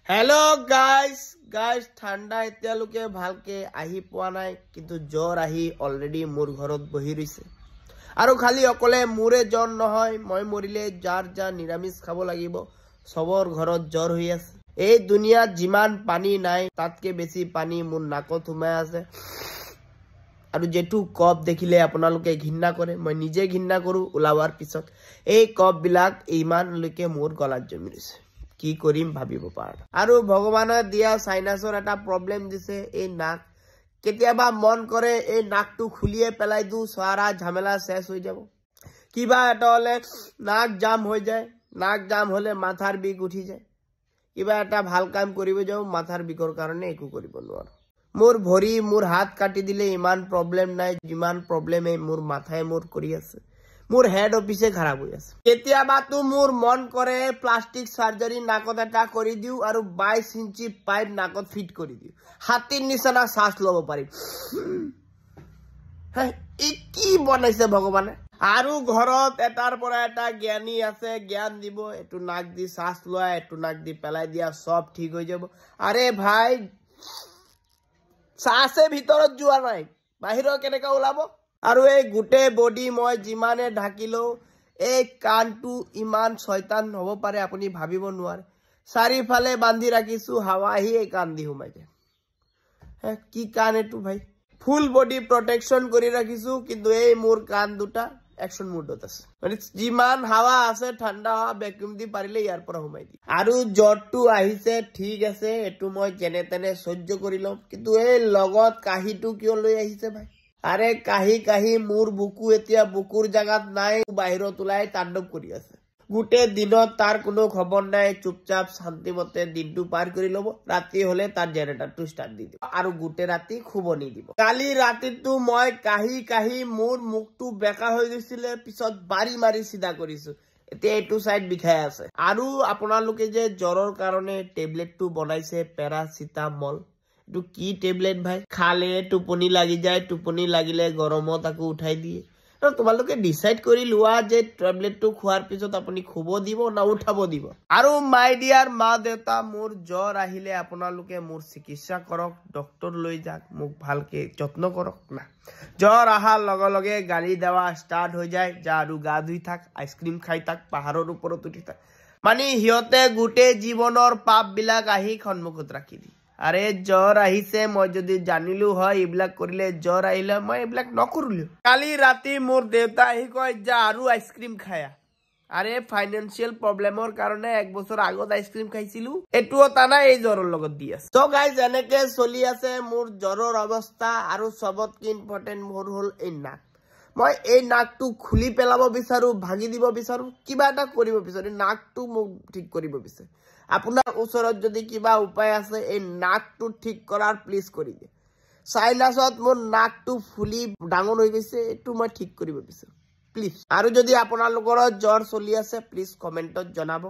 hello guys ঠাণ্ডা এতিয়ালৈকে ভালকে আহি পোৱা নাই কিন্তু জ্বৰ আহি অলৰেডি মোৰ ঘৰত বহি ৰৈছে আৰু খালি অকলে মোৰে জ্বৰ নহয় মই মৰিলে যাৰ যাৰ নিৰামিষ খাব লাগিব সবৰ ঘৰত জ্বৰ হৈ আছে এই দুনিয়াত যিমান পানী নাই তাতকে বেছি পানী মোৰ নাকত সোমাই আছে আৰু যেটো কপ দেখিলে আপোনালোকে ঘৃণা কৰে মই নিজে ঘৃণা কৰো উলাৱাৰ পিছত এই কপ বিলাক ইমানলৈকে মোৰ গলাত জমি আছে কি কৰিম ভাবিব পাৰ আৰু ভগৱানৰ দিয়া সাইনাসৰ এটা প্ৰবলেম দিছে এই নাক কেতিয়াবা মন কৰে এই নাকটো খুলিয়ে পেলাই দু সারা ঝামেলা শেষ হৈ যাব কিবা এটা হলে নাক জাম হৈ যায় নাক জাম হলে মাথাৰ বিষ উঠি যায় কিবা এটা ভাল কাম কৰিব যাও মাথাৰ বিকৰ কাৰণে একো কৰিব নোৱাৰো মোৰ ভৰি মোৰ হাত কাটি দিলে ইমান প্ৰবলেম নাই যিমান প্ৰবলেম এই মোৰ মাথায় মোৰ কৰি আছে মোৰ হেড অফিসে খাৰাপ হৈ আছে কেতিয়াবা তো মোৰ মন কৰে প্লাষ্টিক সাৰ্জাৰি নাকত এটা কৰি দিও আৰু 22 ইঞ্চি পাইপ নাকত ফিট কৰি দিও হাতীৰ নিচিনা শ্বাস লব পাৰিম ই কি বনাইছে ভগৱানে আৰু ঘৰত এটাৰ পৰা এটা জ্ঞানী আছে জ্ঞান দিব এটো নাক দি শ্বাস লোৱা এটো নাক দি পেলাই দিয়া সব ঠিক হৈ যাব আৰে ভাই শ্বাসে ভিতৰত যোৱা নাই বাহিৰৰ কেনেকা ওলাব আৰু এই গুটে বডি মই জিমানে ঢাকিলো এই কানটো ইমান শয়তান হ'ব পাৰে আপুনি ভাবিব নোৱাৰে চাৰিফালে বান্ধি ৰাখিছো হাৱা আহি এই কান দি সোমাই যায় কি কান এটো ভাই ফুল বডি প্ৰটেকশন কৰি ৰাখিছো কিন্তু এই মোৰ কান দুটা একশন মুডত আছে মানে জিমান হাৱা আছে ঠাণ্ডা হাৱা ভ্যাকুয়াম দি পাৰিলে ইয়াৰ পৰা সোমাই দি আৰু জ্বৰটো আহিছে ঠিক আছে এটো মই যেনে তেনে সহ্য কৰি লম কিন্তু এই লগত কাহিটো কিয় লৈ আহিছে ভাই আৰে কাহি কাহি মোৰ বুকু এতিয়া বুকুৰ জায়গাত নাই বাহিৰত ওলাই তাণ্ডৱ কৰি আছে গুটে দিনত তাৰ কোনো খবৰ নাই চুপচাপ শান্তিমতে দিনটো পাৰ কৰি লব ৰাতি হলে তাৰ জেনাৰেটৰটো স্টাৰ্ট দি দিব আৰু গুটে ৰাতি খুবনি দিব কালি ৰাতিটো মই কাহি কাহি মোৰ মুখটো বেকা হৈ গৈছিলে পিছত বাৰি মাৰি সিধা কৰিছো এতিয়া এটো সাইড বিখাই আছে আৰু আপোনালোকে যে জ্বৰৰ কাৰণে টেবলেটটো বনাইছে প্যাৰাচিটামল तो की टेबलेट भाई खाले टुपनी লাগি যায় टुपनी লাগিলে গৰমত আকো উঠাই দিয়ে আৰু তোমালোকে ডিসাইড কৰি লোৱা যে টেবলেটটো খোৱাৰ পিছত আপুনি খুব দিব না উঠাব দিব আৰু মাই ডিয়াৰ মা দেউতা মোৰ জ্বৰ আহিলে আপোনালোকে মোৰ চিকিৎসা কৰক ডক্টৰ লৈ যাক মোক ভালকে যত্ন কৰক না জ্বৰ আহাৰ লগে লগে গালি দেৱা স্টাৰ্ট হৈ যায় যা আৰু গা ধুই থাক আইসক্ৰিম খাই থাক পাহাৰৰ ওপৰত উঠি থাক মানে হিয়তে গুটে জীৱনৰ পাপ বিলাক আহি সন্মুখত ৰাখি দি আৰে জ্বৰ আহিছে মই যদি জানিলো হয় ইবিলাক কৰিলে জ্বৰ আহিলে মই ইবিলাক নকৰিলো কালি ৰাতি মোৰ দেউতা আহি কয় যা আৰু আইসক্ৰিম খায়া আৰে ফাইনান্সিয়াল প্ৰবলেমৰ কাৰণে এক বছৰ আগত আইসক্ৰিম খাইছিলো এটোও তানা এই জ্বৰৰ লগত দি আছে সো গাইজ এনেকে চলি আছে মোৰ জ্বৰৰ অৱস্থা আৰু সবতকে ইম্পৰ্টেন্ট মোৰ হল এই নাক মই এই নাকটো খুলি পেলাব বিচাৰো ভাগি দিব বিচাৰো কিবা এটা কৰিব বিচাৰো নাকটো মোক ঠিক কৰিব বিচাৰো আপোনাৰ ওচৰত যদি কিবা উপায় আছে এই নাকটো ঠিক কৰাৰ প্লিজ কৰি দিয়ে সাইনাসত মোৰ নাকটো ফুলি ডাঙৰ হৈ গৈছে এটো মই ঠিক কৰিব বিচাৰো প্লিজ আৰু যদি আপোনালোকৰ জ্বৰ চলি আছে প্লিজ কমেন্টত জনাব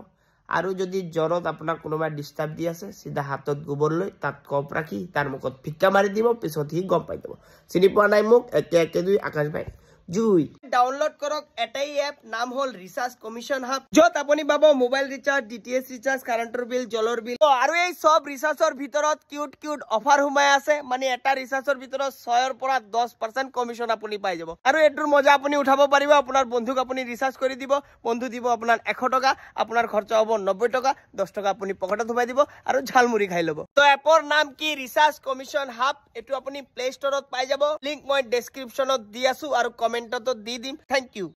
আৰু যদি জ্বৰত আপোনাৰ কোনোবা ডিস্টাৰ্ব দি আছে সিধা হাতত গোবৰ লৈ তাত কপ ৰাখি তাৰ মুখত ফিক্কা মাৰি দিব পিছত হি গম পাই যাব চিনি পোৱা নাই মোক একে দুই আকাশ ভাই জুই ডাউনলোড কৰক এটাই এপ নাম হল ৰিচাৰ্জ কমিশন হাব যত আপুনি পাব মোবাইল ৰিচাৰ্জ ডিটিএস ৰিচাৰ্জ কাৰেন্টৰ বিল জলৰ বিল আৰু এই সব ৰিচাৰ্জৰ ভিতৰত কিউট অফাৰ সোমাই আছে মানে এটা ৰিচাৰ্জৰ ভিতৰত 6 ৰ পৰা 10% কমিশন আপুনি পাই যাব আৰু এটোৰ মজা আপুনি উঠাব পাৰিব আপোনাৰ বন্ধুক আপুনি ৰিচাৰ্জ কৰি দিব বন্ধু দিব আপোনাৰ 100 টকা আপোনাৰ খৰচ হ'ব 90 টকা 10 টকা আপুনি পকেটত সোমাই দিব আৰু ঝালমুড়ি খাই লব তো এপৰ নাম কি ৰিচাৰ্জ কমিশন হাব এটো আপুনি প্লে ষ্টৰত পাই যাব লিংক মই ডেসক্ৰিপচনত দি আছো আৰু কমেন্টত দি দিম থ্যাংক ইউ